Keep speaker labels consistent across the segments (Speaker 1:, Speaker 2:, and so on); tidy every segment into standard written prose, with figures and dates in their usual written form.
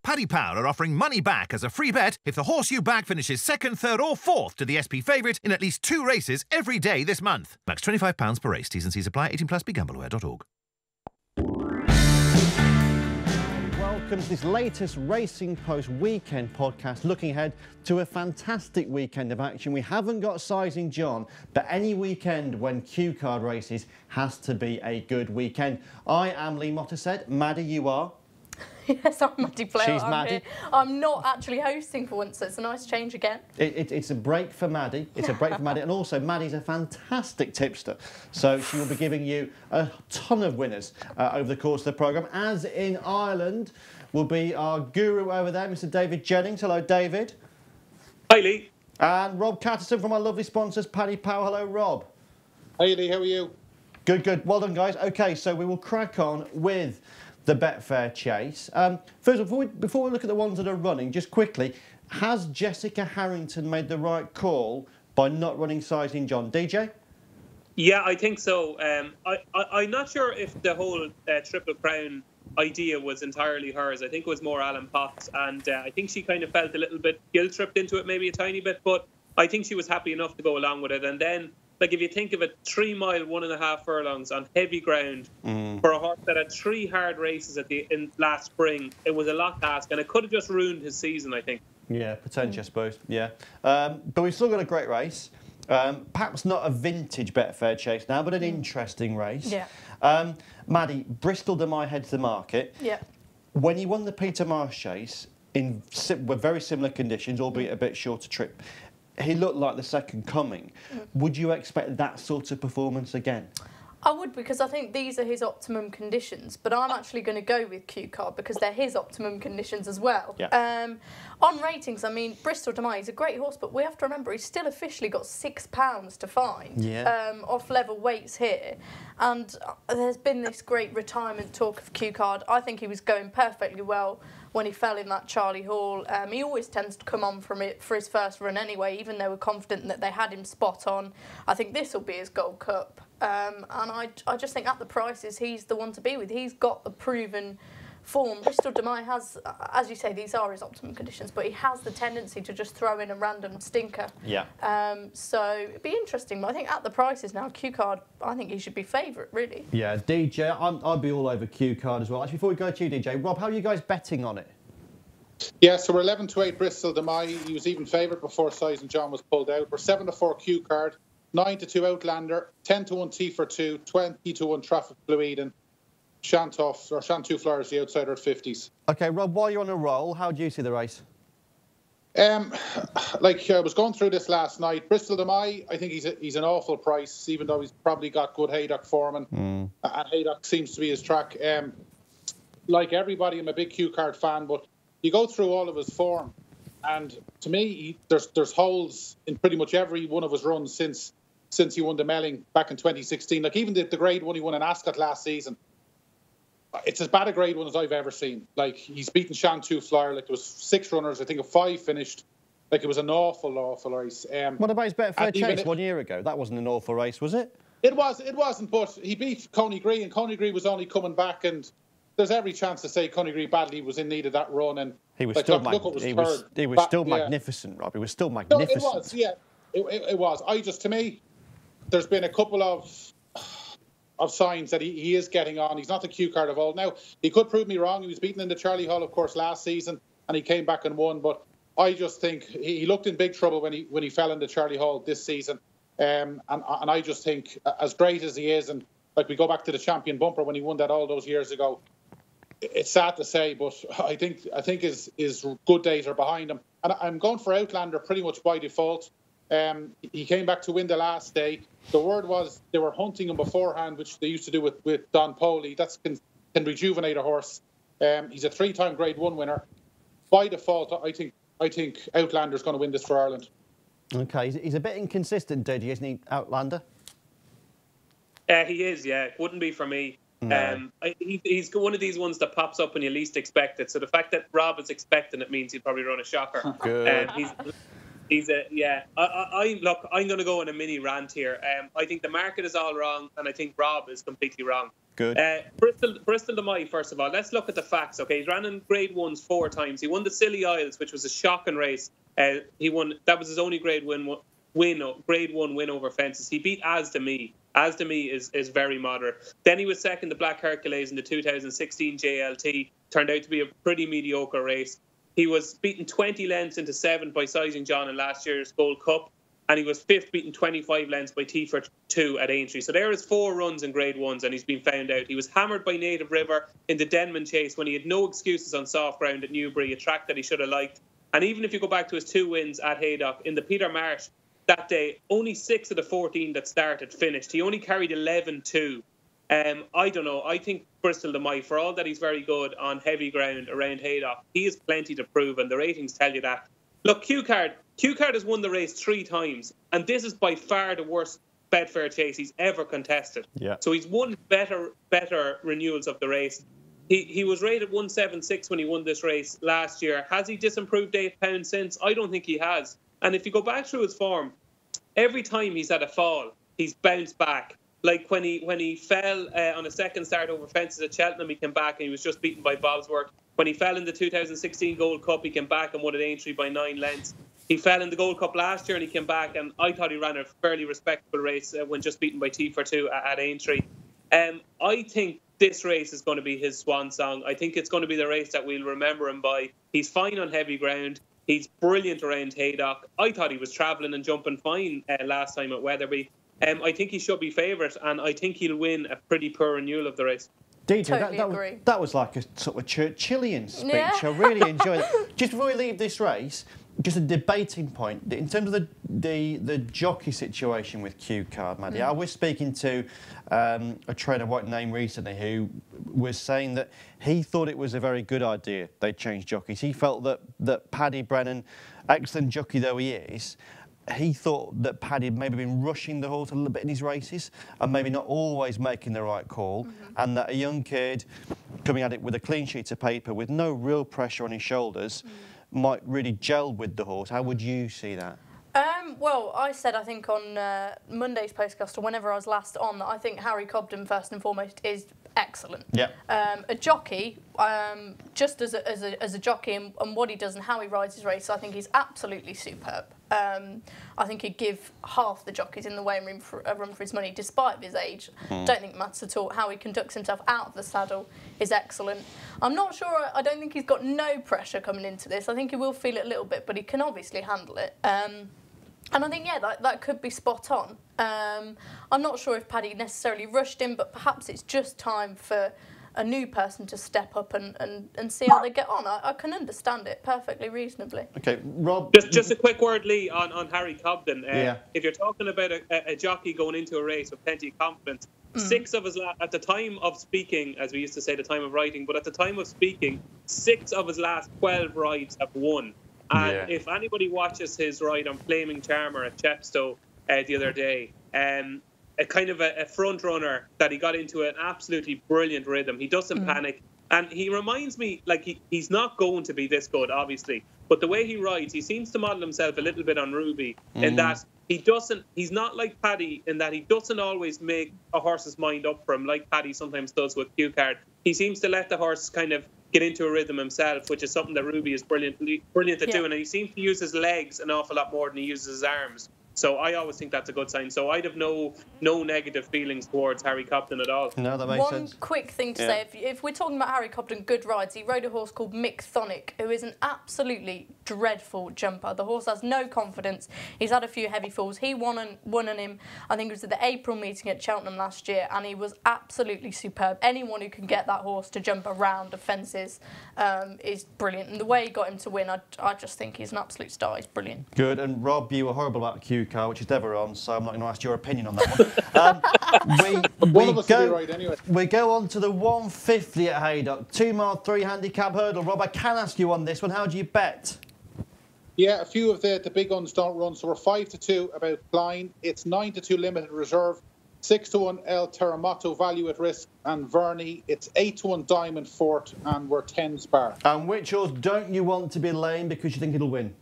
Speaker 1: Paddy Power are offering money back as a free bet if the horse you back finishes second, third or fourth to the SP favourite in at least 2 races every day this month. Max £25 per race. T's and C's apply. 18 plus. BeGambleAware.org.
Speaker 2: Welcome to this latest Racing Post weekend podcast, looking ahead to a fantastic weekend of action. We haven't got Sizing John, but any weekend when Q card races has to be a good weekend. I am Lee Mottershead. Maddie, you are?
Speaker 3: Yes, I'm Maddie Blair.
Speaker 2: She's Maddie.
Speaker 3: I'm not actually hosting for once, so it's a nice change again.
Speaker 2: It's a break for Maddie. It's a break for Maddie. And also, Maddie's a fantastic tipster. So she will be giving you a ton of winners over the course of the programme. As in Ireland will be our guru over there, Mr. David Jennings. Hello, David.
Speaker 4: Hi, Lee.
Speaker 2: And Rob Catterton from our lovely sponsors, Paddy Power. Hello, Rob.
Speaker 4: Hi, Lee. How are you?
Speaker 2: Good, good. Well done, guys. OK, so we will crack on with the Betfair Chase. First of all, before we look at the ones that are running, just quickly, has Jessica Harrington made the right call by not running Sizing John? DJ?
Speaker 4: Yeah, I think so. I'm not sure if the whole Triple Crown idea was entirely hers. I think it was more Alan Potts, and I think she kind of felt a little bit guilt-tripped into it, maybe a tiny bit, but I think she was happy enough to go along with it. And then, like, if you think of it, 3 mile, 1.5 furlongs on heavy ground for a horse that had 3 hard races in last spring, it was a lot to ask, and it could have just ruined his season, I think.
Speaker 2: Yeah, potentially, I suppose. Yeah. But we've still got a great race. Perhaps not a vintage Betfair Chase now, but an interesting race.
Speaker 3: Yeah.
Speaker 2: Maddie, Bristol de Mai heads the market.
Speaker 3: Yeah.
Speaker 2: When you won the Peter Marsh Chase in very similar conditions, albeit a bit shorter trip, he looked like the second coming. Would you expect that sort of performance again?
Speaker 3: I would, because I think these are his optimum conditions, but I'm actually going to go with Q Card because they're his optimum conditions as well.
Speaker 2: Yeah.
Speaker 3: On ratings, I mean, Bristol de Mai is a great horse, but we have to remember he's still officially got £6 to find off level weights here. And there's been this great retirement talk of Q Card. I think he was going perfectly well when he fell in that Charlie Hall. He always tends to come on from it for his first run anyway, even though we're confident that they had him spot on. I think this will be his Gold Cup. And I just think at the prices, he's the one to be with. He's got a proven form. Bristol de Mai has, as you say, these are his optimum conditions, but he has the tendency to just throw in a random stinker.
Speaker 2: Yeah.
Speaker 3: So it'd be interesting. But I think at the prices now, Q Card, I think he should be favourite, really.
Speaker 2: Yeah, DJ, I'd be all over Q Card as well. Actually, before we go to you, DJ, Rob, how are you guys betting on it?
Speaker 5: Yeah, so we're 11-8 Bristol de Mai. He was even favourite before Sizing John was pulled out. We're 7-4 Q Card, 9-2 Outlander, 10-1 T for 2, 20-1 Traffic Blue Eden. Shantou Flowers, the outsider at 50s.
Speaker 2: OK, Rob, while you're on a roll, how do you see the race?
Speaker 5: I was going through this last night. Bristol de Mai, I think he's an awful price, even though he's probably got good Haydock form, and Haydock seems to be his track. Like everybody, I'm a big Q Card fan, but you go through all of his form, and to me, there's holes in pretty much every one of his runs since he won the Melling back in 2016. Like even the Grade 1 he won in Ascot last season, it's as bad a Grade 1 as I've ever seen. Like, he's beaten Shantou Flyer. Like, there was 6 runners. I think 5 finished. Like, it was an awful race.
Speaker 2: What about his Betfair Chase 1 year ago? That wasn't an awful race, was it?
Speaker 5: It wasn't, but he beat Coney-Gree, and Coney-Gree was only coming back, and there's every chance to say Coney-Gree badly was in need of that run. And
Speaker 2: he was still magnificent, Rob. He was still magnificent.
Speaker 5: No, it was, yeah. It was. To me, there's been a couple of signs that he is getting on. He's not the Q Card of old. Now, he could prove me wrong. He was beaten in the Charlie Hall, of course, last season, and he came back and won. But I just think he looked in big trouble when he fell in the Charlie Hall this season. And I just think, as great as he is, and like we go back to the Champion Bumper when he won that all those years ago, it's sad to say, but I think his good days are behind him. And I'm going for Outlander pretty much by default. He came back to win the last day. The word was they were hunting him beforehand, which they used to do with Don Poley. That can rejuvenate a horse. He's a 3-time Grade 1 winner. By default, I think Outlander's going to win this for Ireland.
Speaker 2: OK, he's a bit inconsistent, Diddy, isn't he, Outlander?
Speaker 4: He is, yeah. It wouldn't be for me. No. He's one of these ones that pops up when you least expect it. So the fact that Rob is expecting it means he'll probably run a shocker.
Speaker 2: Good.
Speaker 4: I'm going to go on a mini rant here. I think the market is all wrong, and I think Rob is completely wrong.
Speaker 2: Good.
Speaker 4: Bristol Demai, first of all. Let's look at the facts, okay? He's ran in Grade 1s 4 times. He won the Scilly Isles, which was a shocking race. He won. That was his only Grade 1 win over fences. He beat Asdemi. Asdemi is very moderate. Then he was second to Black Hercules in the 2016 JLT. Turned out to be a pretty mediocre race. He was beaten 20 lengths into 7th by Sizing John in last year's Gold Cup. And he was 5th, beaten 25 lengths by Tifert 2 at Aintree. So there is 4 runs in Grade 1s, and he's been found out. He was hammered by Native River in the Denman Chase when he had no excuses on soft ground at Newbury, a track that he should have liked. And even if you go back to his 2 wins at Haydock, in the Peter Marsh that day, only 6 of the 14 that started finished. He only carried 11-2. I don't know. I think Bristol Demai, for all that he's very good on heavy ground around Haydock, he has plenty to prove, and the ratings tell you that. Look, Q-Card has won the race 3 times, and this is by far the worst Betfair chase he's ever contested.
Speaker 2: Yeah.
Speaker 4: So he's won better renewals of the race. He was rated 176 when he won this race last year. Has he disimproved £8 since? I don't think he has. And if you go back through his form, every time he's had a fall, he's bounced back. Like when he fell on a second start over fences at Cheltenham, he came back and he was just beaten by Bosworth. When he fell in the 2016 Gold Cup, he came back and won at Aintree by 9 lengths. He fell in the Gold Cup last year and he came back, and I thought he ran a fairly respectable race when just beaten by Tifert 2 at Aintree. I think this race is going to be his swan song. I think it's going to be the race that we'll remember him by. He's fine on heavy ground. He's brilliant around Haydock. I thought he was travelling and jumping fine last time at Wetherby. I think he should be favourite, and I think he'll win a pretty poor renewal of the race.
Speaker 2: Deidre,
Speaker 3: Totally
Speaker 2: that was like a sort of Churchillian speech.
Speaker 3: Yeah.
Speaker 2: I really enjoyed it. Just before we leave this race, just a debating point. In terms of the jockey situation with Q-Card, Maddie, I was speaking to a trainer, what name recently, who was saying that he thought it was a very good idea they changed jockeys. He felt that Paddy Brennan, excellent jockey though he is, he thought that Paddy had maybe been rushing the horse a little bit in his races and maybe not always making the right call, and that a young kid coming at it with a clean sheet of paper with no real pressure on his shoulders might really gel with the horse. How would you see that?
Speaker 3: Well, I said, I think on Monday's Postcast, or whenever I was last on, that I think Harry Cobden, first and foremost, is excellent.
Speaker 2: Yeah.
Speaker 3: A jockey, just as a jockey and what he does and how he rides his race, I think he's absolutely superb. I think he'd give half the jockeys in the way a run for his money, despite his age. Don't think it matters at all. How he conducts himself out of the saddle is excellent. I'm not sure, I don't think he's got no pressure coming into this. I think he will feel it a little bit, but he can obviously handle it. And I think, yeah, that could be spot on. I'm not sure if Paddy necessarily rushed him, but perhaps it's just time for a new person to step up and see how they get on. I can understand it perfectly reasonably.
Speaker 2: Okay, Rob.
Speaker 4: Just a quick word, Lee, on Harry Cobden. If you're talking about a jockey going into a race with plenty of confidence, 6 of his at the time of speaking, as we used to say, the time of writing, but at the time of speaking, 6 of his last 12 rides have won. And if anybody watches his ride on Flaming Charmer at Chepstow the other day, a kind of a front runner that he got into an absolutely brilliant rhythm. He doesn't panic. And he reminds me, like, he's not going to be this good, obviously. But the way he rides, he seems to model himself a little bit on Ruby in that he's not like Paddy in that he doesn't always make a horse's mind up for him like Paddy sometimes does with Q-Card. He seems to let the horse kind of get into a rhythm himself, which is something that Ruby is brilliant at doing. And he seems to use his legs an awful lot more than he uses his arms. So I always think that's a good sign. So I'd have no negative feelings towards Harry Cobden at all.
Speaker 2: No, that makes sense.
Speaker 3: One quick thing to say, if we're talking about Harry Cobden, good rides, he rode a horse called Mick Thonic, who is an absolutely dreadful jumper. The horse has no confidence. He's had a few heavy falls. He won on him, I think it was at the April meeting at Cheltenham last year, and he was absolutely superb. Anyone who can get that horse to jump around the fences is brilliant. And the way he got him to win, I just think he's an absolute star. He's brilliant.
Speaker 2: Good. And Rob, you were horrible about Q-Car, which is never on, so I'm not going to ask your opinion on that one.
Speaker 5: One of us will be right anyway.
Speaker 2: We go on to the 150 at Haydock, 2 mile 3 handicap hurdle. Rob, I can ask you on this one. How do you bet?
Speaker 5: Yeah, a few of the big guns don't run, so we're 5-2 about Klein. It's 9-2 limited reserve, 6-1 El Terremoto value at risk, and Verney. It's 8-1 Diamond Fort, and we're 10 spar.
Speaker 2: And which horse don't you want to be lame because you think it'll win?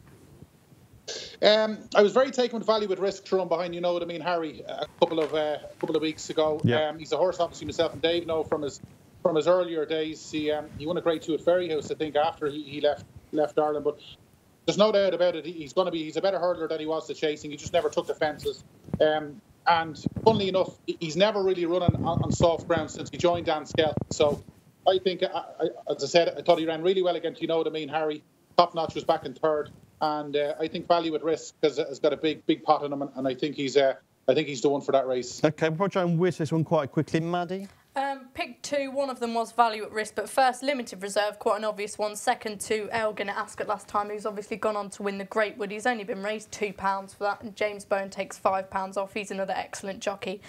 Speaker 5: I was very taken with value with risk thrown behind, you know what I mean, Harry, a couple of weeks ago.
Speaker 2: Yeah.
Speaker 5: He's a horse, obviously, myself and Dave know from his earlier days. He won a Grade 2 at Ferryhouse, I think, after he left Ireland. But there's no doubt about it. He's a better hurdler than he was to chasing. He just never took the fences. And funnily enough, he's never really run on soft ground since he joined Dan Skelton. So I think, as I said, I thought he ran really well against, you know what I mean, Harry. Top Notch was back in third. And I think value at risk has got a big pot on him, and I think he's the one for that race.
Speaker 2: Okay, we'll try and whiz this one quite quickly, Maddie.
Speaker 3: Pick two. One of them was value at risk, but first, limited reserve, quite an obvious one. Second to Elgin at Ascot last time, who's obviously gone on to win the Greatwood. He's only been raised £2 for that, and James Bowen takes £5 off. He's another excellent jockey.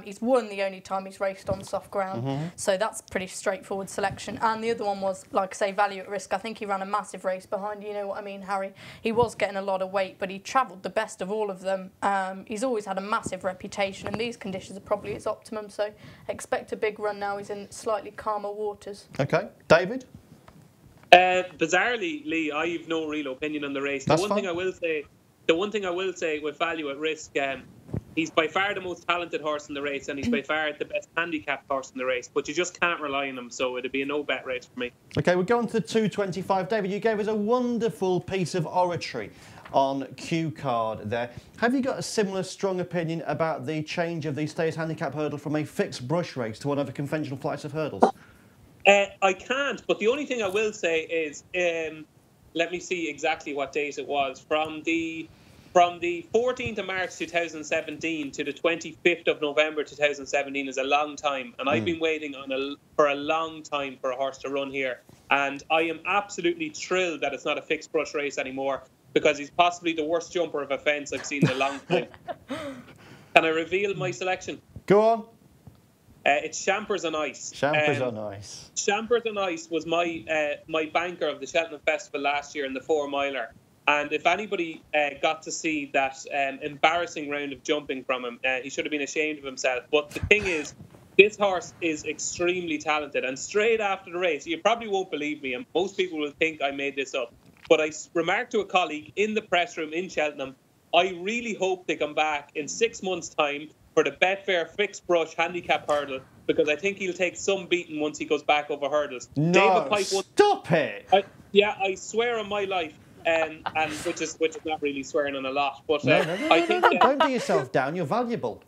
Speaker 3: He's won the only time he's raced on soft ground, so that's pretty straightforward selection. And the other one was, like I say, value at risk. I think he ran a massive race behind, you know what I mean, Harry. He was getting a lot of weight, but he travelled the best of all of them. He's always had a massive reputation, and these conditions are probably his optimum, so expect a big run now. He's in slightly calmer waters.
Speaker 2: Okay, David?
Speaker 4: Bizarrely, Lee, I have no real opinion on the race. The one thing I will say with value at risk, he's by far the most talented horse in the race, and he's by far the best handicapped horse in the race, but you just can't rely on him, so it'd be a no-bet race for me.
Speaker 2: Okay, we'll go on to the 225. David, you gave us a wonderful piece of oratory on Q card there. Have you got a similar strong opinion about the change of the Stayers Handicap hurdle from a fixed brush race to one of the conventional flights of hurdles?
Speaker 4: I can't, but the only thing I will say is, let me see exactly what date it was. From the 14th of March 2017 to the 25th of November 2017 is a long time, and I've been waiting for a long time for a horse to run here, and I am absolutely thrilled that it's not a fixed brush race anymore, because he's possibly the worst jumper of a fence I've seen in a long time. Can I reveal my selection?
Speaker 2: Go on.
Speaker 4: It's Champers on Ice.
Speaker 2: Champers on Ice.
Speaker 4: Champers on Ice was my banker of the Cheltenham Festival last year in the 4-miler. And if anybody got to see that embarrassing round of jumping from him, he should have been ashamed of himself. But the thing is, this horse is extremely talented. And straight after the race, you probably won't believe me, and most people will think I made this up, but I remarked to a colleague in the press room in Cheltenham, I really hope they come back in 6 months' time for the Betfair fixed brush handicap hurdle, because I think he'll take some beating once he goes back over hurdles.
Speaker 2: No,
Speaker 4: David Pipe
Speaker 2: stop it!
Speaker 4: I swear on my life, and which is not really swearing on a lot, but
Speaker 2: No,
Speaker 4: I think
Speaker 2: don't do yourself down. You're valuable.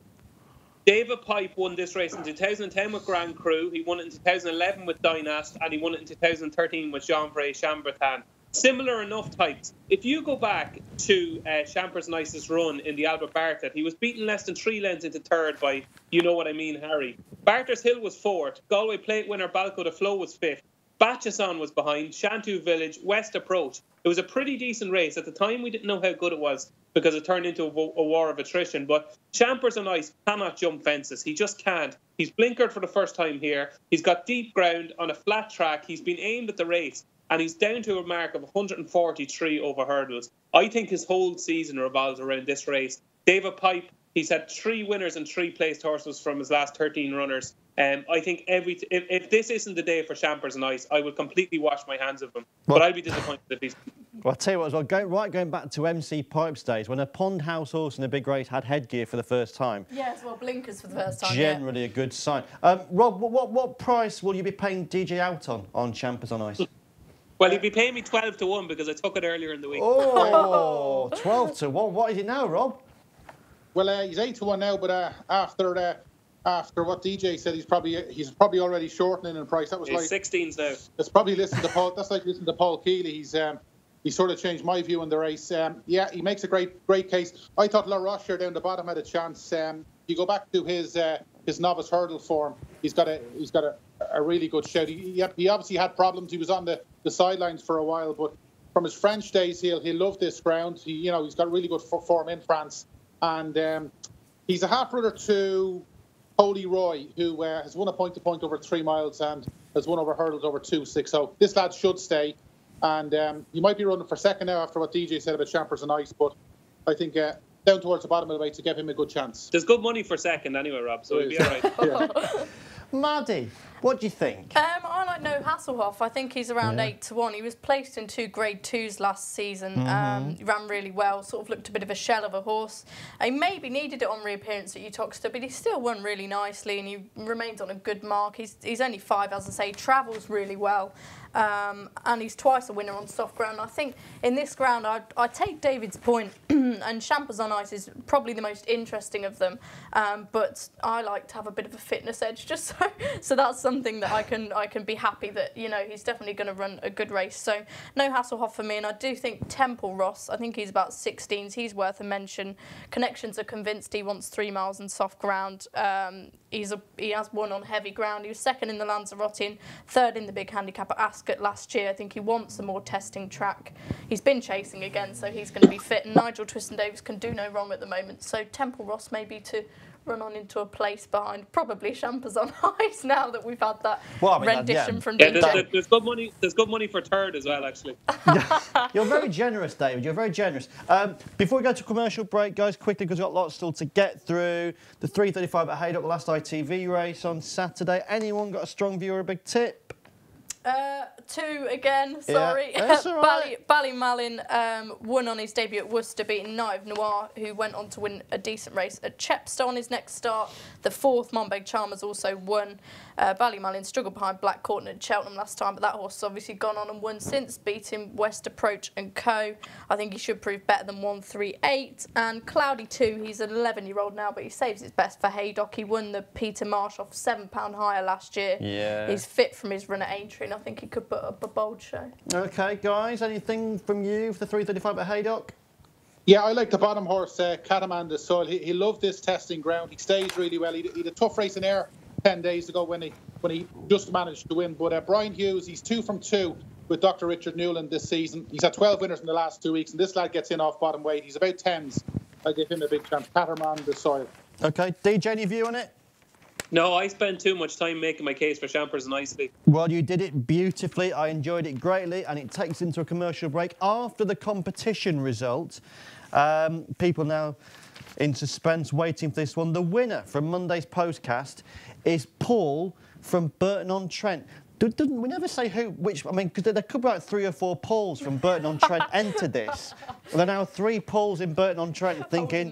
Speaker 4: David Pipe won this race in 2010 with Grand Cru. He won it in 2011 with Dynast, and he won it in 2013 with Jean-Bray Chambertin. Similar enough types. If you go back to Champers Nice's run in the Albert Bartlett, he was beaten less than 3 lengths into third by, you know what I mean, Harry. Barter's Hill was fourth. Galway Plate winner Balco de Flo was fifth. Batchison was behind. Shantou Village, West Approach. It was a pretty decent race. At the time, we didn't know how good it was because it turned into a war of attrition. But Champers on Ice cannot jump fences. He just can't. He's blinkered for the first time here. He's got deep ground on a flat track. He's been aimed at the race, and he's down to a mark of 143 over hurdles. I think his whole season revolves around this race. David Pipe, he's had 3 winners and 3 placed horses from his last 13 runners. I think if this isn't the day for Champers on Ice, I would completely wash my hands of him. But I'd be disappointed if he's...
Speaker 2: Well, I'll tell you what, as well, going back to MC Pipe's days, when a pond house horse in a big race had headgear for the first time.
Speaker 3: Yeah, as well, blinkers for the first time.
Speaker 2: Generally a good sign. Rob, what price will you be paying DJ out on Champers on Ice?
Speaker 4: Well, he'd be paying me 12 to 1 because I took it earlier in the week.
Speaker 2: Oh, 12 to 1. What is it now, Rob?
Speaker 5: Well, he's 8 to 1 now, but after what DJ said, he's probably already shortening in price. That was
Speaker 4: he's
Speaker 5: like
Speaker 4: 16s now.
Speaker 5: It's probably listening to Paul. That's like listening to Paul Keeley. He sort of changed my view on the race. Yeah, he makes a great case. I thought La Roche down the bottom had a chance. You go back to his novice hurdle form. He's got a really good shout. He obviously had problems. He was on the sidelines for a while, but from his French days, he'll love this ground. He's got really good form in France, and he's a half brother to Holy Roy, who has won a point-to-point over 3 miles and has won over hurdles over 2.6. So this lad should stay, and he might be running for second now after what DJ said about Champers on Ice, but I think down towards the bottom of the way to give him a good chance.
Speaker 4: There's good money for second anyway, Rob, so he'll be all right.
Speaker 5: Yeah.
Speaker 2: Maddie, what do you think?
Speaker 3: I like No Hasselhoff. I think he's around 8-1. He was placed in 2 Grade 2s last season. He ran really well, sort of looked a bit of a shell of a horse. He maybe needed it on reappearance at Uttoxeter, but he still won really nicely and he remains on a good mark. He's only 5, as I say, travels really well. And he's twice a winner on soft ground. I think in this ground, I take David's point, and Champers on Ice is probably the most interesting of them. But I like to have a bit of a fitness edge, just so that's something that I can be happy that, you know, he's definitely going to run a good race. So No Hasselhoff for me, and I do think Temple Ross, I think he's about 16s, he's worth a mention. Connections are convinced he wants 3 miles and soft ground. He has won on heavy ground. He was 2nd in the Lanzarote and 3rd in the big handicap at Ascot last year. I think he wants a more testing track. He's been chasing again, so he's going to be fit. And Nigel Twiston-Davies can do no wrong at the moment. So Temple Ross maybe to run on into a place behind probably Champers on Ice now that we've had that rendition from DJ.
Speaker 4: There's good money. There's good money for 3rd as well, actually.
Speaker 2: You're very generous, David. You're very generous. Before we go to commercial break, guys, quickly, because we've got lots still to get through. The 3:35 at Haydock, the last ITV race on Saturday. Anyone got a strong view or a big tip?
Speaker 3: 2 again, sorry.
Speaker 2: Yeah, that's all right.
Speaker 3: Ballymallin won on his debut at Worcester, beating Night of Noir, who went on to win a decent race at Chepstow on his next start. The 4th, Monbeg Chalmers, also won. Ballymallin struggled behind Black Courtney at Cheltenham last time, but that horse has obviously gone on and won since, beating West Approach and Co. I think he should prove better than 138. And Cloudy 2, he's an 11-year-old now, but he saves his best for Haydock. He won the Peter Marsh off £7 higher last year. Yeah. He's fit from his run at Aintree, and I think he could put up a bold show. OK, guys, anything from you for the 3:35 at Haydock?
Speaker 5: Yeah, I like the bottom horse, Cataman de Sol. He loved this testing ground. He stays really well. He had a tough race in air 10 days ago when he just managed to win. But Brian Hughes, he's 2 from 2 with Dr. Richard Newland this season. He's had 12 winners in the last 2 weeks, and this lad gets in off bottom weight. He's about 10s. I give him a big chance. Cataman de Sol. OK, DJ, any view on it?
Speaker 4: No, I spent too much time making my case for Champers and Ice.
Speaker 2: Well, you did it beautifully. I enjoyed it greatly, and it takes into a commercial break after the competition result. People now in suspense waiting for this one. The winner from Monday's Postcast is Paul from Burton-on-Trent. We never say which, I mean, because there could be like 3 or 4 Pauls from Burton-on-Trent entered this. Well, there are now 3 Pauls in Burton-on-Trent thinking,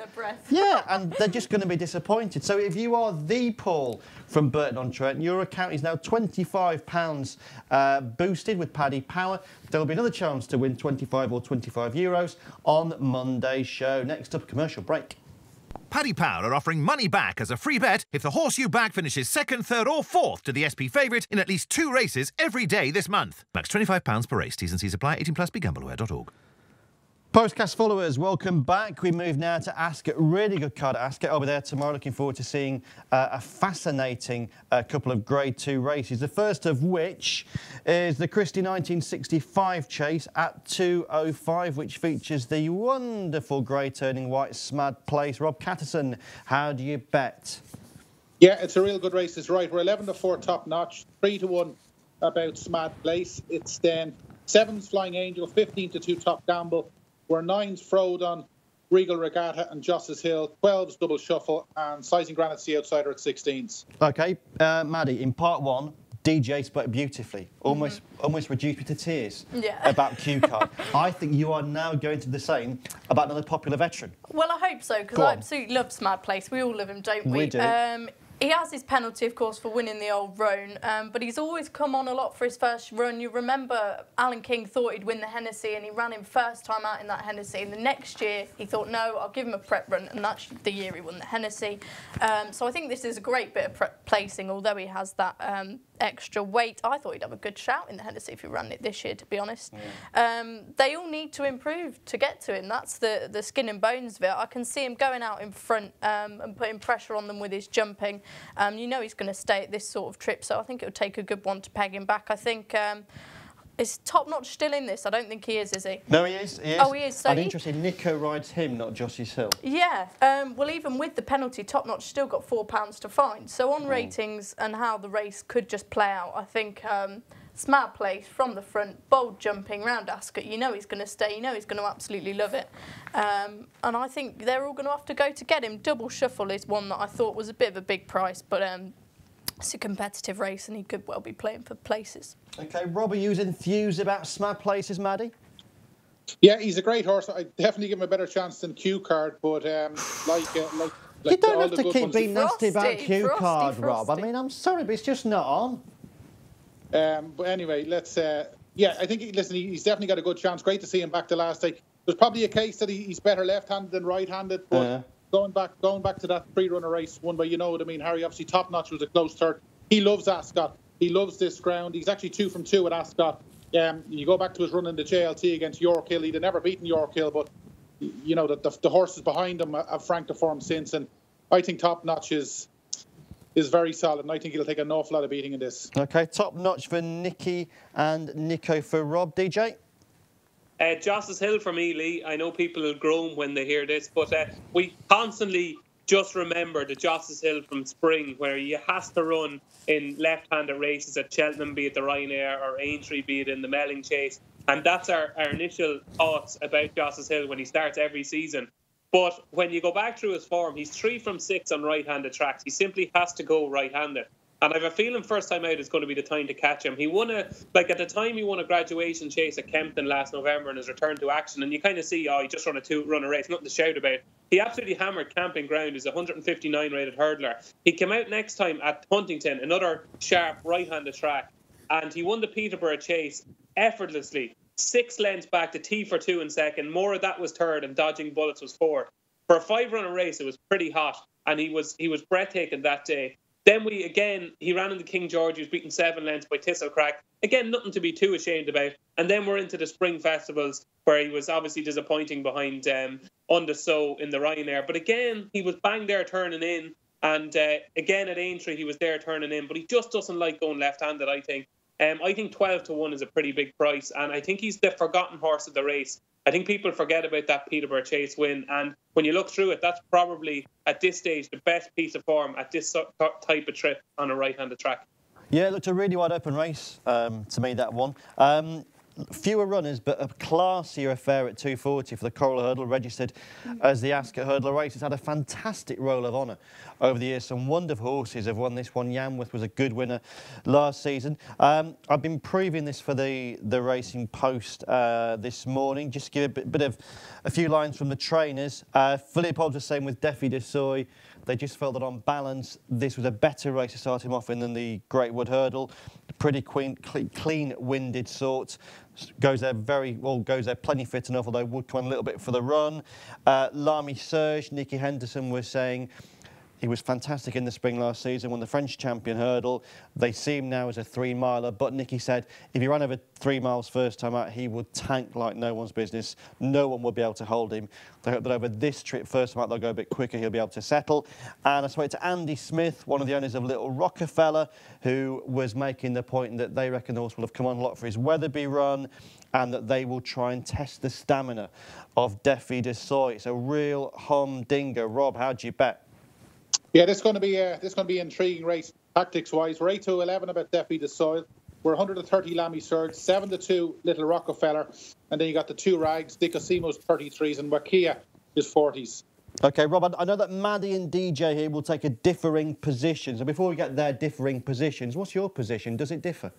Speaker 2: yeah, and they're just going to be disappointed. So if you are the Paul from Burton-on-Trent, your account is now £25 boosted with Paddy Power. There'll be another chance to win 25 or 25 euros on Monday's show. Next up, commercial break.
Speaker 1: Paddy Power are offering money back as a free bet if the horse you back finishes 2nd, 3rd or 4th to the SP favourite in at least 2 races every day this month. Max £25 per race. T's and C's apply. 18 plus. BeGambleAware.org.
Speaker 2: Postcast followers, welcome back. We move now to Ascot. Really good card at Ascot. I'll be there tomorrow. Looking forward to seeing a fascinating couple of Grade 2 races. The first of which is the Christie 1965 chase at 2:05, which features the wonderful grey turning white Smad Place. Rob Catterson, how do you bet?
Speaker 5: Yeah, it's a real good race. It's right. We're 11-4 top notch, 3-1 about Smad Place. It's then 7's Flying Angel, 15-2 Top Gamble. We're 9's Frodon, Regal Regatta and Justice Hill, 12's Double Shuffle, and Sizing Granite Sea Outsider at 16s. OK, Maddie, in part 1, DJ spoke beautifully, almost reduced me to tears about Q-Card. I think you are now going to do the same about another popular veteran. Well, I hope so, because I absolutely love Smad Place. We all love him, don't we? We do. He has his penalty, of course, for winning the Old Roan, but he's always come on a lot for his first run. You remember Alan King thought he'd win the Hennessy, and he ran him first time out in that Hennessy. And the next year, he thought, no, I'll give him a prep run, and that's the year he won the Hennessy. So I think this is a great bit of prep placing, although he has that extra weight. I thought he'd have a good shout in the Hennessy if he ran it this year, to be honest. They all need to improve to get to him. That's the skin and bones of it. I can see him going out in front and putting pressure on them with his jumping. You know he's going to stay at this sort of trip, so I think it would take a good one to peg him back. I think is Top Notch still in this? I don't think he is he? No, he is. He is. Oh, he is. So I'm interested. Nico rides him, not Justice Hill. Yeah. Well, even with the penalty, Top Notch still got £4 to fine. So on ratings and how the race could just play out, I think Smart Place from the front, bold jumping round Ascot. You know he's going to stay. You know he's going to absolutely love it. And I think they're all going to have to go to get him. Double Shuffle is one that I thought was a bit of a big price, but
Speaker 3: It's a competitive race and he could well be playing for places.
Speaker 2: OK, Rob, are you enthused about Smad Places, Maddie?
Speaker 5: Yeah, he's a great horse. I definitely give him a better chance than Q Card, but
Speaker 2: you don't have to keep being nasty about Q Card, Rob. I mean, I'm sorry, but it's just not on.
Speaker 5: But anyway, let's. Yeah, I think. Listen, he's definitely got a good chance. Great to see him back the last day. There's probably a case that he's better left-handed than right-handed, but going back to that pre-runner race won by, you know what I mean, Harry, obviously Top Notch was a close third. He loves Ascot. He loves this ground. He's actually 2 from 2 at Ascot. You go back to his run in the JLT against York Hill. He'd have never beaten York Hill, but you know that the horses behind him have franked the form since, and I think Top Notch is very solid, and I think he'll take an awful lot of beating in this. OK, Top Notch for Nicky and Nico for Rob. DJ?
Speaker 4: Joss's Hill for me, Lee. I know people will groan when they hear this, but we constantly just remember the Joss's Hill from spring, where he has to run in left-handed races at Cheltenham, be it the Ryanair, or Aintree, be it in the Melling Chase. And that's our initial thoughts about Joss's Hill when he starts every season. But when you go back through his form, he's 3 from 6 on right-handed tracks. He simply has to go right-handed. And I have a feeling first time out is going to be the time to catch him. He won at the time he won a graduation chase at Kempton last November in his return to action. And you kind of see, he just run a race, nothing to shout about. He absolutely hammered Camping Ground, who's a 159 rated hurdler. He came out next time at Huntington, another sharp right-handed track. And he won the Peterborough Chase effortlessly. 6 lengths back to T for 2 in second. More of that was third, and Dodging Bullets was fourth. For a 5-runner race, it was pretty hot, and he was breathtaking that day. Then he ran in the King George. He was beaten 7 lengths by Thistlecrack. Again, nothing to be too ashamed about. And then we're into the spring festivals, where he was obviously disappointing behind So in the Ryanair. But again, he was bang there turning in. And again at Aintree, he was there turning in. But he just doesn't like going left-handed, I think. I think 12 to 1 is a pretty big price. And I think he's the forgotten horse of the race. I think people forget about that Peterborough Chase win. And when you look through it, that's probably, at this stage, the best piece of form at this type of trip on a right-handed track. Yeah,
Speaker 2: it looked a really wide-open race to me, that one. Fewer runners, but a classier affair at 240 for the Coral Hurdle, registered as the Ascot Hurdler race. It's had a fantastic roll of honour over the years. Some wonderful horses have won this one. Yanworth was a good winner last season. I've been previewing this for the Racing Post this morning. Just to give a few lines from the trainers. Philip Hobbs was saying with Defi de Soy, they just felt that on balance, this was a better race to start him off in than the Great Wood Hurdle. Pretty clean-winded sort. Goes there plenty fit enough, although would come on a little bit for the run. Lamy Serge, Nicky Henderson was saying he was fantastic in the spring last season, won the French champion hurdle. They see him now as a 3-miler, but Nicky said if he ran over 3 miles first time out, he would tank like no one's business. No one would be able to hold him. They hope that over this trip, first time out, they'll go a bit quicker. He'll be able to settle. And I spoke to Andy Smith, one of the owners of Little Rockefeller, who was making the point that they reckon the horse will have come on a lot for his Weatherby run, and that they will try and test the stamina of Defi de Soy. It's a real humdinger. Rob, how do you bet?
Speaker 5: Yeah, this is going to be an intriguing race tactics-wise. We're 8 to 11 about Defi de Soil. We're 130 Lamy Surge, 7 to 2 Little Rockefeller, and then you got the 2 rags, Dick Osimo's 33s, and Wakia is 40s.
Speaker 2: OK, Rob, I know that Maddie and DJ here will take a differing position. So before we get their differing positions, what's your position? Does it differ?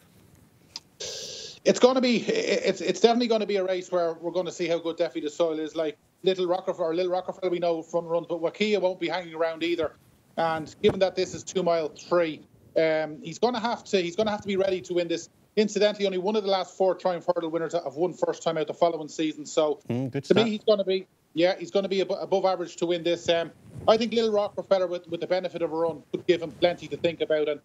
Speaker 5: It's definitely going to be a race where we're going to see how good Defi de Soil is. Like Little Rockefeller, we know front runs, but Wakia won't be hanging around either. And given that this is 2 mile 3, he's going to have to be ready to win this. Incidentally, only one of the last 4 Triumph Hurdle winners have won first time out the following season. So to me, he's going to be above average to win this. I think Little Rockefeller, with the benefit of a run, could give him plenty to think about, and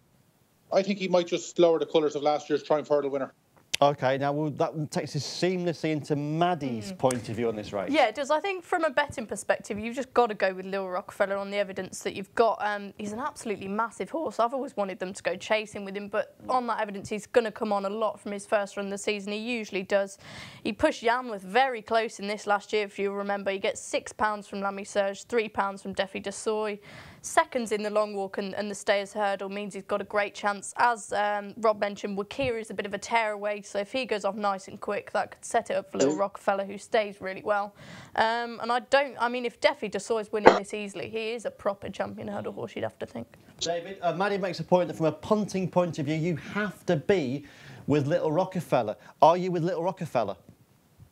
Speaker 5: I think he might just lower the colours of last year's Triumph Hurdle winner.
Speaker 2: OK, now that takes us seamlessly into Maddie's point of view on this race.
Speaker 3: Yeah, it does. I think from a betting perspective, you've just got to go with Little Rockefeller on the evidence that you've got. He's an absolutely massive horse. I've always wanted them to go chasing with him, but on that evidence, he's going to come on a lot from his first run of the season. He usually does. He pushed Yanworth very close in this last year, if you remember. He gets £6 from Lamy Serge, £3 from Defi de Soy, seconds in the long walk and the stayers hurdle means he's got a great chance. As Rob mentioned, Wakira is a bit of a tearaway, so if he goes off nice and quick, that could set it up for Little Rockefeller, who stays really well. And I mean, if Defi Desoy is winning this easily, he is a proper champion hurdle horse, you'd have to think.
Speaker 2: David, Maddie makes a point that from a punting point of view, you have to be with Little Rockefeller. Are you with Little Rockefeller?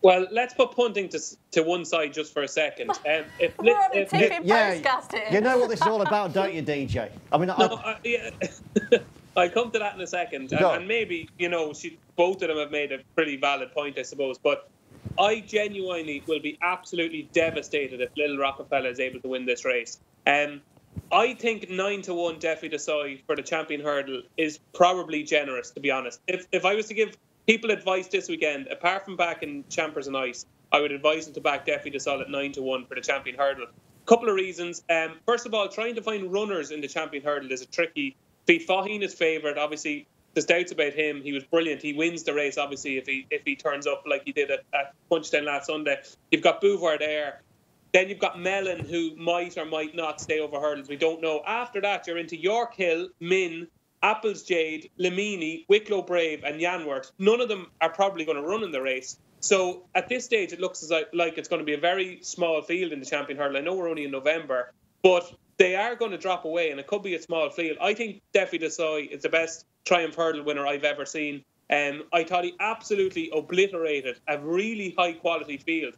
Speaker 4: Well, let's put punting to one side just for a second.
Speaker 3: We're on a tipping Postcast here.
Speaker 2: You know what this is all about, don't you, DJ? I mean,
Speaker 4: yeah. I'll come to that in a second. And maybe, both of them have made a pretty valid point, I suppose. But I genuinely will be absolutely devastated if Little Rockefeller is able to win this race. I think 9-1 Defi Desoy for the champion hurdle is probably generous, to be honest. If I was to give people advice this weekend, apart from backing Champers and Ice, I would advise them to back Defi Desoy at 9-1 for the champion hurdle. Couple of reasons. First of all, trying to find runners in the champion hurdle is a tricky feat. Faheen is favoured. Obviously, there's doubts about him. He was brilliant. He wins the race, obviously, if he turns up like he did at Punchestown last Sunday. You've got Bouvard there. Then you've got Mellon, who might or might not stay over hurdles. We don't know. After that, you're into York Hill, Min, Apples Jade, Lamini, Wicklow Brave and Yanworth. None of them are probably going to run in the race. So at this stage, it looks like it's going to be a very small field in the champion hurdle. I know we're only in November, but they are going to drop away, and it could be a small field. I think Defi Desoy is the best Triumph hurdle winner I've ever seen. I thought he absolutely obliterated a really high-quality field.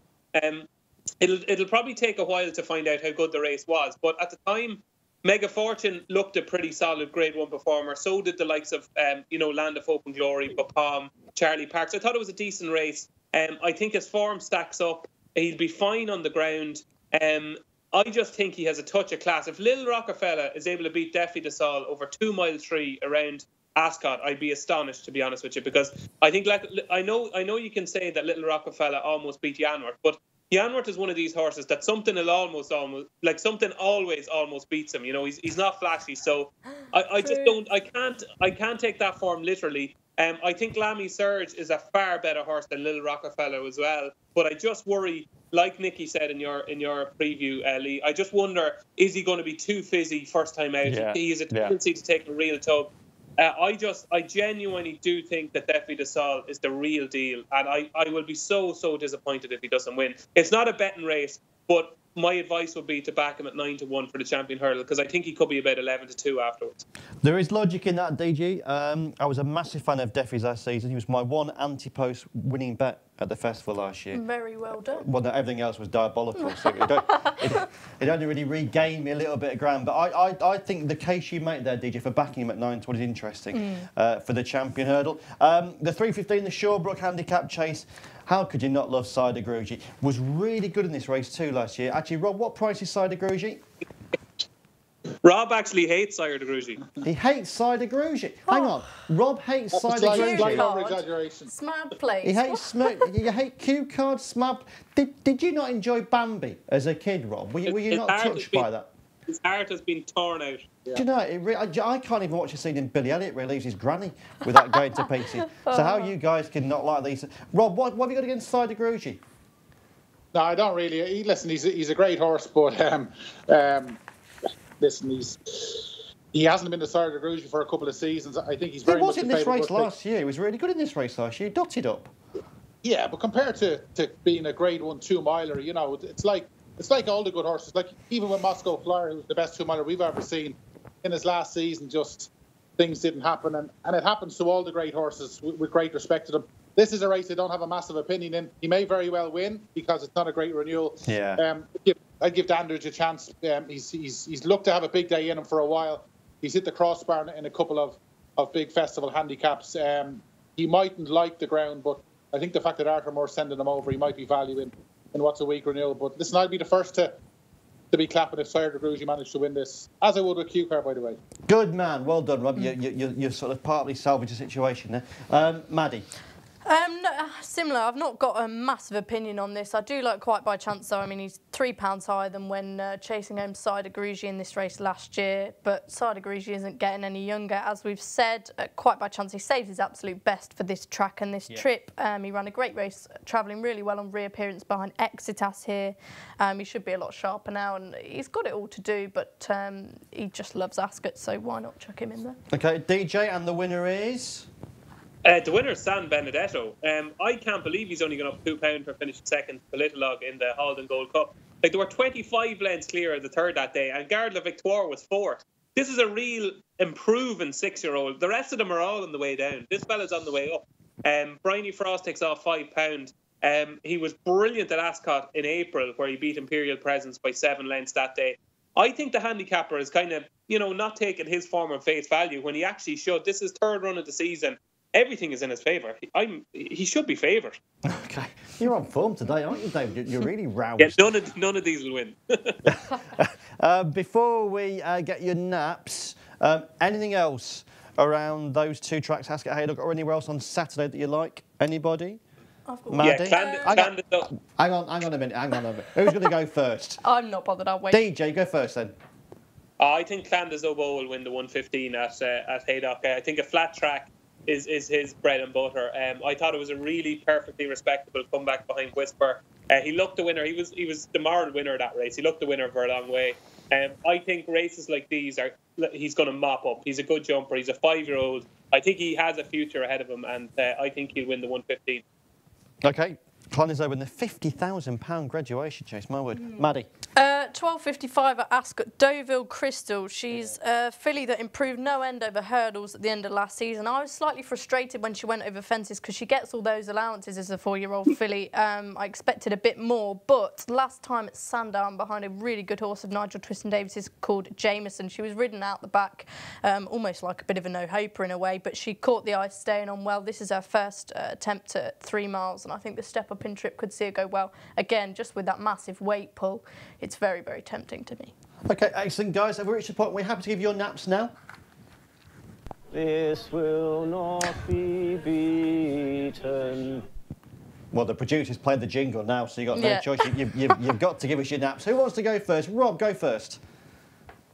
Speaker 4: It'll probably take a while to find out how good the race was, but at the time, Mega Fortune looked a pretty solid Grade 1 performer. So did the likes of, Land of Hope and Glory, Bapam, Charlie Parks. I thought it was a decent race. I think his form stacks up. He'll be fine on the ground. I just think he has a touch of class. If Little Rockefeller is able to beat Defi Desoy over 2 mile 3 around Ascot, I'd be astonished, to be honest with you, because I think I know you can say that Little Rockefeller almost beat Yanworth, but Yanworth is one of these horses that something always almost beats him. He's not flashy, so I can't take that form literally. I think Lamy Surge is a far better horse than Little Rockefeller as well, but I just worry, like Nicky said in your preview, Lee, I just wonder, is he going to be too fizzy first time out? Yeah. He has a tendency to take a real tug. I genuinely do think that Defi Desoy is the real deal, and I will be so disappointed if he doesn't win. It's not a betting race, but my advice would be to back him at 9-1 for the champion hurdle, because I think he could be about 11-2 afterwards.
Speaker 2: There is logic in that, DG. I was a massive fan of Defi's last season. He was my one anti-post winning bet at the festival last year.
Speaker 3: Very well done.
Speaker 2: Well, everything else was diabolical, so it only really regained me a little bit of ground. But I think the case you make there, DJ, for backing him at 9-1 is interesting for the champion hurdle. The 3:15, the Shawbrook handicap chase. How could you not love Cider Grugy? Was really good in this race too last year. Actually, Rob, what price is Cider Grugy?
Speaker 4: Rob actually hates Cider Grugy.
Speaker 2: He hates Cider Grugy. Hang on. Rob hates Cider Grugy.
Speaker 3: Smab place.
Speaker 2: He hates you hate cue cards, smab. Did you not enjoy Bambi as a kid, Rob? Were you not touched by that?
Speaker 4: His heart has been torn out.
Speaker 2: Yeah. Do you know, I can't even watch a scene in Billy Elliot where he leaves his granny without going to pieces. So how you guys can not like these? Rob, what have you got against Cider Grugy?
Speaker 5: No, I don't really. Listen, he's a great horse, but listen, he hasn't been the Cider Grugy for a couple of seasons. I think he's very much
Speaker 2: in this race last year. He was really good in this race last year. He dotted up.
Speaker 5: Yeah, but compared to being a Grade 1 2-miler, it's like all the good horses. Like even with Moscow Flyer, who's the best 2-miler we've ever seen, in his last season, just things didn't happen, and it happens to all the great horses with great respect to them. This is a race I don't have a massive opinion in. He may very well win because it's not a great renewal.
Speaker 2: Yeah.
Speaker 5: I'd give Dandridge a chance. He's looked to have a big day in him for a while. He's hit the crossbar in a couple of big festival handicaps. He mightn't like the ground, but I think the fact that Arthur Moore's sending him over, he might be valuing in what's a weak renewal. But listen, I'd be the first to be clapping if Cider Grugy managed to win this, as I would with Q-Car, by the way.
Speaker 2: Good man, well done, Rob. You sort of partly salvaged the situation there. Maddie?
Speaker 3: No, similar. I've not got a massive opinion on this. I do like Quite by Chance, though. I mean, he's £3 higher than when chasing home Cider Grugy in this race last year. But Cider Grugy isn't getting any younger. As we've said, Quite by Chance, he saves his absolute best for this track and this trip. He ran a great race, travelling really well on reappearance behind Exitas here. He should be a lot sharper now, and he's got it all to do, but he just loves Ascot, so why not chuck him in there?
Speaker 2: OK, DJ, and the winner is?
Speaker 4: The winner is San Benedetto. I can't believe he's only gone up £2 for finishing second for Little Log in the Halden Gold Cup. Like, there were 25 lengths clear of the third that day, and Garde La Victoire was fourth. This is a real improving 6-year-old. The rest of them are all on the way down. This fella's on the way up. Bryony Frost takes off £5. He was brilliant at Ascot in April, where he beat Imperial Presence by 7 lengths that day. I think the handicapper is kind of, not taking his form of face value when he actually should. This is third run of the season. Everything is in his favour. He should be favoured.
Speaker 2: OK. You're on form today, aren't you, David? You're really roused.
Speaker 4: Yeah, none of these will win.
Speaker 2: Before we get your naps, anything else around those two tracks, Ascot Haydock, or anywhere else on Saturday that you like? Anybody?
Speaker 3: Maddie?
Speaker 2: Hang on a minute. Who's going to go first?
Speaker 3: I'm not bothered, I'll wait.
Speaker 2: DJ, go first then.
Speaker 4: I think Clandas Obo will win the 115 at Haydock. I think a flat track is his bread and butter. I thought it was a really perfectly respectable comeback behind Whisper. He looked the winner. He was the moral winner of that race. He looked the winner for a long way. I think races like these he's going to mop up. He's a good jumper. He's a 5-year-old. I think he has a future ahead of him, and I think he'll win the 115.
Speaker 2: OK. Clonizo in the £50,000 graduation chase, my word. Maddie?
Speaker 3: 12.55 at Ascot. Deauville Crystal. She's a filly that improved no end over hurdles at the end of last season. I was slightly frustrated when she went over fences because she gets all those allowances as a 4-year-old filly. I expected a bit more, but last time at Sandown behind a really good horse of Nigel Twiston-Davis's called Jameson, she was ridden out the back, almost like a bit of a no-hoper in a way, but she caught the eye staying on well. This is her first attempt at 3 miles, and I think the step up in trip could see her go well. Again, just with that massive weight pull, it's very, very tempting to me. OK, excellent, guys. Have we reached the point where we're happy to give your naps now?
Speaker 6: This will not be beaten.
Speaker 2: Well, the producers played the jingle now, so you've got no choice. You've got to give us your naps. Who wants to go first? Rob, go first.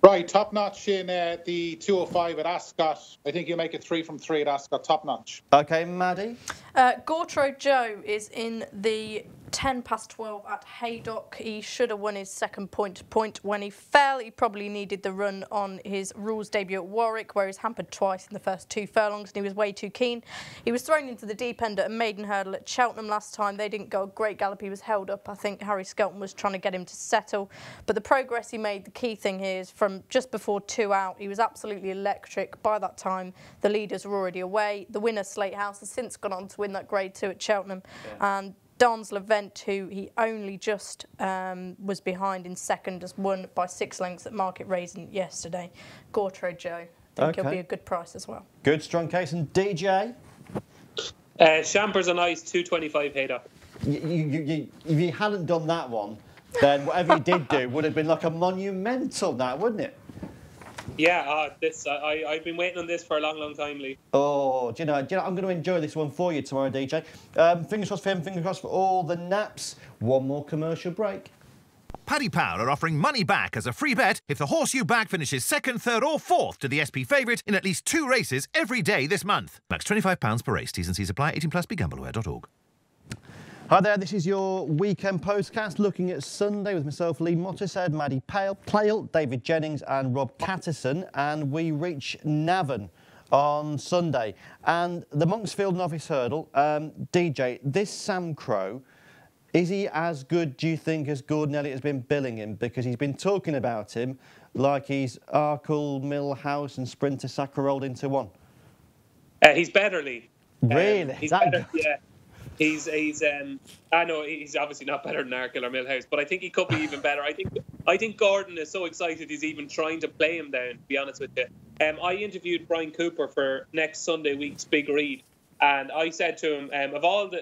Speaker 5: Right, top notch in the 205 at Ascot. I think you'll make it 3 from 3 at Ascot, top notch.
Speaker 2: OK, Maddie?
Speaker 3: Gautreau Joe is in the 12 at Haydock. He should have won his second point when he fell. He probably needed the run on his rules debut at Warwick, where he was hampered twice in the first 2 furlongs and he was way too keen. He was thrown into the deep end at a maiden hurdle at Cheltenham last time. They didn't go a great gallop. He was held up. I think Harry Skelton was trying to get him to settle. But the progress he made, the key thing here is from just before 2 out, he was absolutely electric. By that time, the leaders were already away. The winner, Slate House, has since gone on to win that Grade 2 at Cheltenham. And Dons Levent, who he only just was behind in second, has won by 6 lengths at Market Raisin yesterday. Gautreau Joe. I think he'll be a good price as well.
Speaker 2: Good, strong case. And DJ?
Speaker 4: Champers on Ice, 225 Haydock.
Speaker 2: If you hadn't done that one, then whatever you did do would have been like a monumental now, wouldn't it?
Speaker 4: Yeah, I've been waiting on this for a long, long time, Lee.
Speaker 2: Oh, do you know, I'm going to enjoy this one for you tomorrow, DJ. Fingers crossed for him, fingers crossed for all the naps. One more commercial break.
Speaker 1: Paddy Power are offering money back as a free bet if the horse you back finishes second, third or fourth to the SP favourite in at least 2 races every day this month. Max £25 per race. T's and C's apply. 18 plus. BeGambleAware.org.
Speaker 2: Hi there, this is your weekend postcast looking at Sunday with myself, Lee Mottershead, Maddie Plale, David Jennings and Rob Catterson, and we reach Navan on Sunday. And the Monksfield Novice Hurdle, DJ, this Sam Crow, is he as good, do you think, as Gordon Elliott has been billing him? Because he's been talking about him like he's Arkle, Millhouse and Sprinter Sacre rolled into one.
Speaker 4: He's better, Lee.
Speaker 2: Really?
Speaker 4: He's better, yeah. I know he's obviously not better than Arkle or Millhouse, but I think he could be even better. I think Gordon is so excited he's even trying to play him down, to be honest with you. I interviewed Brian Cooper for next Sunday week's Big Read, and I said to him,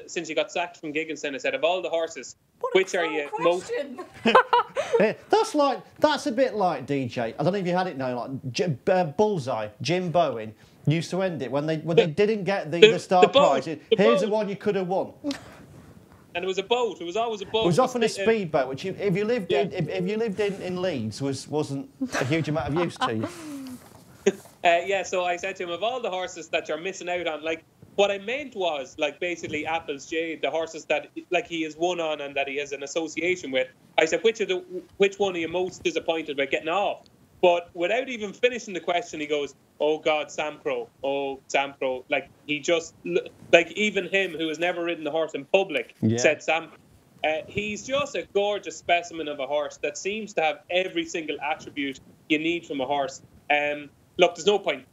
Speaker 4: since he got sacked from Gigginson, I said, of all the horses, which are you most...
Speaker 2: That's a bit like DJ. I don't know if you had it now, like Bullseye, Jim Bowen. used to end it when they didn't get the star prize. Here's the one you could have won.
Speaker 4: And it was a boat. It was always a boat.
Speaker 2: It was often a speedboat, which if you lived in Leeds wasn't a huge amount of use to you.
Speaker 4: So I said to him, of all the horses that you're missing out on, like, what I meant was, like, basically Apple's Jade, the horses that, like, he has won on and that he has an association with. I said, which one are you most disappointed about getting off? But without even finishing the question, he goes, oh, God, Sam Crow. Oh, Sam Crow. Like, he just, like, even him, who has never ridden the horse in public, said Sam Crow. He's just a gorgeous specimen of a horse that seems to have every single attribute you need from a horse. Look, there's no point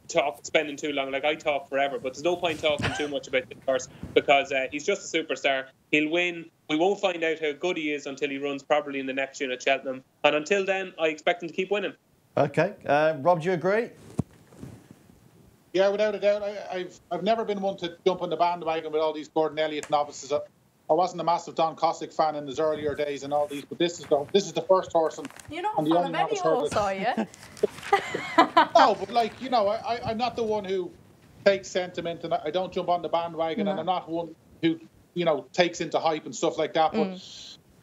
Speaker 4: spending too long. Like, I talk forever, but there's no point talking too much about this horse because he's just a superstar. He'll win. We won't find out how good he is until he runs properly in the Neptune at Cheltenham. And until then, I expect him to keep winning.
Speaker 2: OK. Rob, do you agree?
Speaker 5: Yeah, without a doubt. I've never been one to jump on the bandwagon with all these Gordon Elliott novices. I wasn't a massive Don Cossack fan in his earlier days and all these, but this is the first horse.
Speaker 3: You're not a fan of any horse, are you?
Speaker 5: No, but like, you know, I'm not the one who takes sentiment and I don't jump on the bandwagon, and I'm not one who, you know, takes into hype and stuff like that. But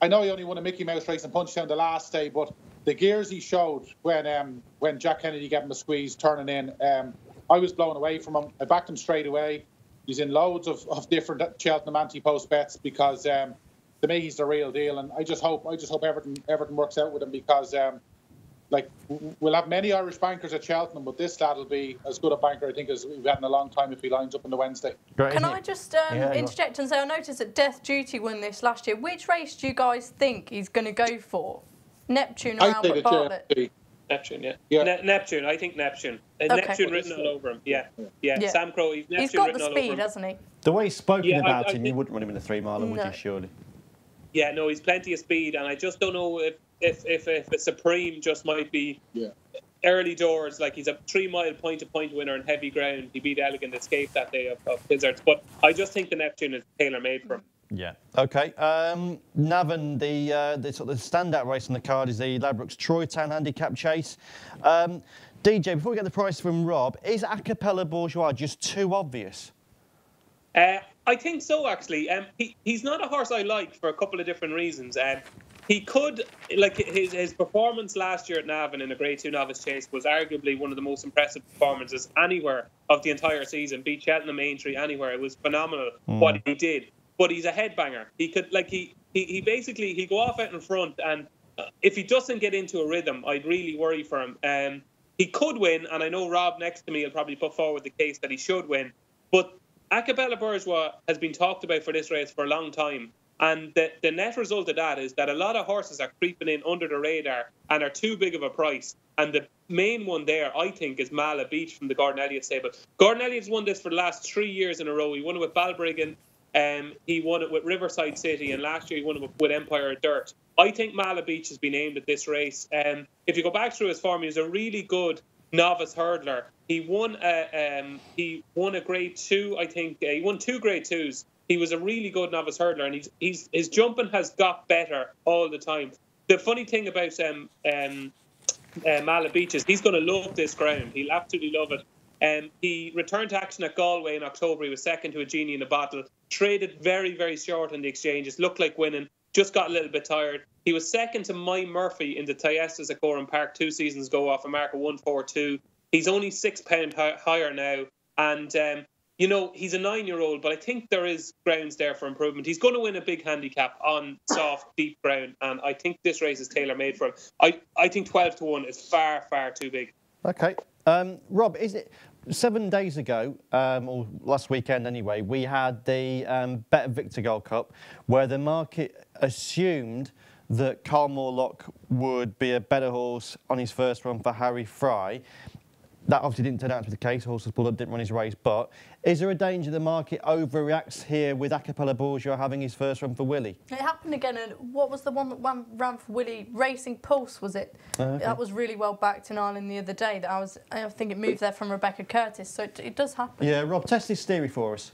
Speaker 5: I know he only won a Mickey Mouse race in Punchestown the last day, but the gears he showed when Jack Kennedy gave him a squeeze turning in, I was blown away from him. I backed him straight away. He's in loads of different Cheltenham anti-post bets because to me he's the real deal, and I just hope everything works out with him because like we'll have many Irish bankers at Cheltenham, but this lad will be as good a banker I think as we've had in a long time if he lines up on the Wednesday.
Speaker 2: Great,
Speaker 3: Can I just interject and say I noticed that Death Duty won this last year. Which race do you guys think he's going to go for? Neptune or Albert Bartlett?
Speaker 4: Neptune, yeah. Neptune, I think Neptune. Neptune written all over him. Yeah. Sam Crow, he's got the speed,
Speaker 3: hasn't he?
Speaker 2: The way he's spoken about him, you wouldn't run him in a 3-miler, would you, surely?
Speaker 4: Yeah, no, he's plenty of speed, and I just don't know if a Supreme just might be early doors. Like, he's a 3-mile point-to-point winner in heavy ground. He beat Elegant Escape that day of Blizzards. But I just think the Neptune is tailor-made for him.
Speaker 2: Yeah. OK. Navan, the sort of standout race on the card is the Ladbrokes Troy Town Handicap Chase. DJ, before we get the price from Rob, is Acapella Bourgeois just too obvious?
Speaker 4: I think so, actually. He's not a horse I like for a couple of different reasons. He could, like, his performance last year at Navan in a Grade 2 Novice Chase was arguably one of the most impressive performances anywhere of the entire season. Beat Cheltenham, Aintree, anywhere. It was phenomenal what he did. But he's a headbanger. He could, like, he basically, he'd go off out in front, and if he doesn't get into a rhythm, I'd really worry for him. He could win, and I know Rob next to me will probably put forward the case that he should win. But Acapella Bourgeois has been talked about for this race for a long time. And the net result of that is that a lot of horses are creeping in under the radar and are too big of a price. And the main one there, I think, is Mala Beach from the Gordon Elliott stable. Gordon Elliott's won this for the last 3 years in a row. He won it with Balbriggan. He won it with Riverside City, and last year he won it with Empire Dirt. I think Mala Beach has been aimed at this race. If you go back through his form, he was a really good novice hurdler. He won a Grade 2, I think. He won 2 Grade 2s. He was a really good novice hurdler, and his jumping has got better all the time. The funny thing about Mala Beach is he's going to love this ground. He'll absolutely love it. He returned to action at Galway in October. He was second to a Genie in a Bottle. Traded very, very short in the exchanges. Looked like winning. Just got a little bit tired. He was second to My Murphy in the Thyestas at Gorham Park 2 seasons ago off a mark of 142. He's only £6 higher now. And, you know, he's a 9-year-old, but I think there is grounds there for improvement. He's going to win a big handicap on soft, deep ground. And I think this race is tailor-made for him. I think 12-1 is far, far too big.
Speaker 2: OK. Rob, is it 7 days ago, or last weekend anyway, we had the Bet Victor Gold Cup where the market assumed that Carl Morlock would be a better horse on his first run for Harry Fry. That obviously didn't turn out to be the case. Horse was pulled up, didn't run his race. But is there a danger the market overreacts here with Acapella Bourgeois having his first run for Willie?
Speaker 3: It happened again. And what was the one that ran for Willie? Racing Pulse, was it? Okay. That was really well backed in Ireland the other day. I think it moved there from Rebecca Curtis. So it does happen.
Speaker 2: Yeah, Rob, test this theory for us.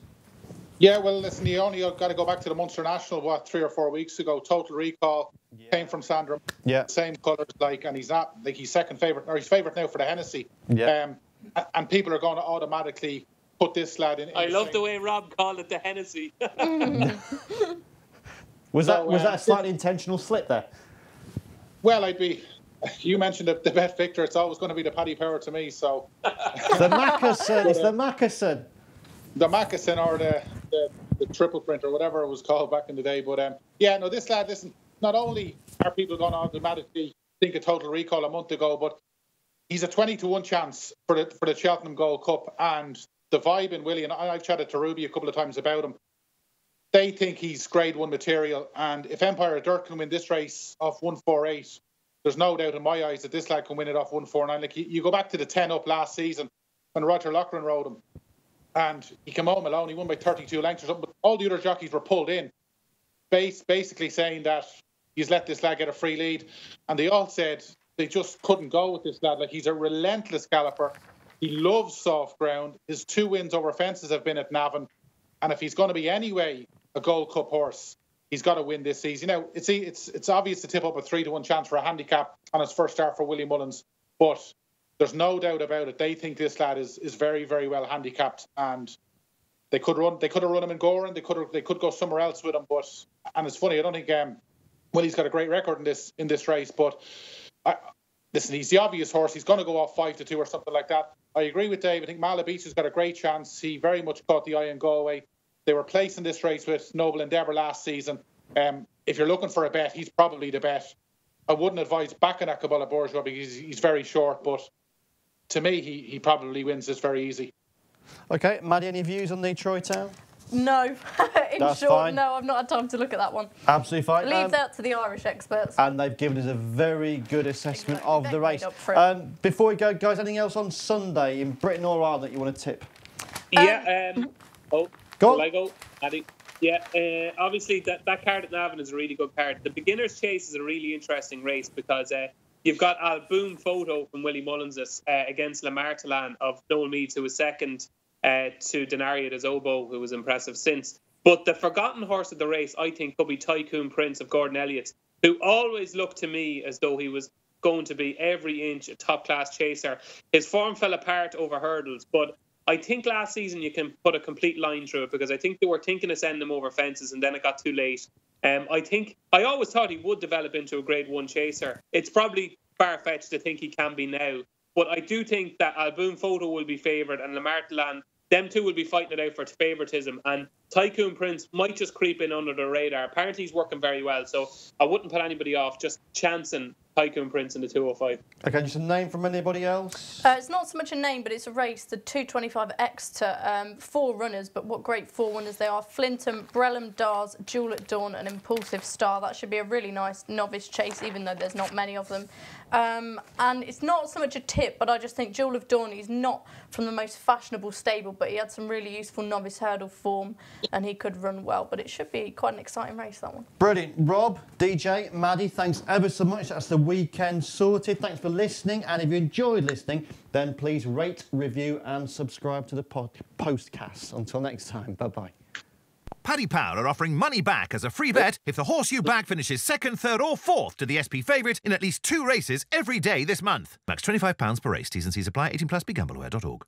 Speaker 5: Yeah, well, listen, you only got to go back to the Munster National, 3 or 4 weeks ago. Total Recall came from Sandra. Yeah. Same colours, and he's not, he's second favourite, or he's favourite now for the Hennessy. Yeah. and people are going to automatically put this lad in.
Speaker 4: I love the way Rob called it the Hennessy.
Speaker 2: Was that a slightly intentional slip there?
Speaker 5: Well, you mentioned the bet Victor. It's always going to be the Paddy Power to me. So
Speaker 2: the Mackerson. It's the Mackerson.
Speaker 5: The Mackerson or the triple print or whatever it was called back in the day. But this lad. Listen, not only are people going to automatically think a total recall a month ago, but he's a 20-1 chance for the Cheltenham Gold Cup, and the vibe in Willie, and I've chatted to Ruby a couple of times about him. They think he's grade 1 material, and if Empire of Dirt can win this race off 148, there's no doubt in my eyes that this lad can win it off 149. Like you go back to the 10 up last season when Roger Loughlin rode him, and he came home alone. He won by 32 lengths or something, but all the other jockeys were pulled in, basically saying that he's let this lad get a free lead, and they all said they just couldn't go with this lad. Like, he's a relentless galloper. He loves soft ground. His 2 wins over fences have been at Navan, and if he's going to be anyway a Gold Cup horse, he's got to win this season. Now, it's obvious to tip up a 3-1 chance for a handicap on his first start for Willie Mullins, but there's no doubt about it. They think this lad is very, very well handicapped, and they could have run him in Goran. They could go somewhere else with him, and it's funny. I don't think Willie's got a great record in this race, but listen, he's the obvious horse. He's going to go off 5-2 or something like that. I agree with Dave. I think Malabeach has got a great chance. He very much caught the eye in Galway. They were placing this race with Noble Endeavour last season. If you're looking for a bet, he's probably the bet. I wouldn't advise backing at Cabela Bourgeois because he's very short, but to me, he probably wins this very easy.
Speaker 2: Okay, Maddie, any views on the Troy Town?
Speaker 3: No.
Speaker 2: That's
Speaker 3: short,
Speaker 2: fine.
Speaker 3: no, I've not had time to look at that one.
Speaker 2: Absolutely fine.
Speaker 3: Leave that to the Irish experts.
Speaker 2: And they've given us a very good assessment of the race. Before we go, guys, anything else on Sunday in Britain or Ireland that you want to tip?
Speaker 4: Yeah.
Speaker 2: Go on.
Speaker 4: Will I go, Addy? Yeah. Obviously, that card at Navan is a really good card. The Beginner's Chase is a really interesting race because you've got Alboom Photo from Willie Mullins against Lamartelan of Noel Meads, who was second to Denario de Zobo, who was impressive since. But the forgotten horse of the race, I think, could be Tycoon Prince of Gordon Elliott, who always looked to me as though he was going to be every inch a top-class chaser. His form fell apart over hurdles, but I think last season you can put a complete line through it because I think they were thinking of sending him over fences and then it got too late. I always thought he would develop into a grade 1 chaser. It's probably far-fetched to think he can be now, but I do think that Alboom Photo will be favoured and Lamartelan, them two will be fighting it out for favouritism, and Tycoon Prince might just creep in under the radar. Apparently he's working very well, so I wouldn't put anybody off, just chancing Tycoon Prince in the 205.
Speaker 2: Okay, just a name from anybody else?
Speaker 3: It's not so much a name, but it's a race, the 225 Exeter. 4 runners, but what great 4 winners they are. Flintham, Brelham, Dars, Jewel at Dawn and Impulsive Star. That should be a really nice novice chase, even though there's not many of them. And it's not so much a tip, but I just think Jewel of Dawn, he's not from the most fashionable stable, but he had some really useful novice hurdle form and he could run well. But it should be quite an exciting race, that one.
Speaker 2: Brilliant. Rob, DJ, Maddie, thanks ever so much. That's the weekend sorted. Thanks for listening. And if you enjoyed listening, then please rate, review and subscribe to the Postcast. Until next time, bye-bye.
Speaker 1: Paddy Power are offering money back as a free bet if the horse you back finishes second, third or fourth to the SP favourite in at least 2 races every day this month. Max £25 per race. T's and C's apply. 18+. BeGambleAware.org.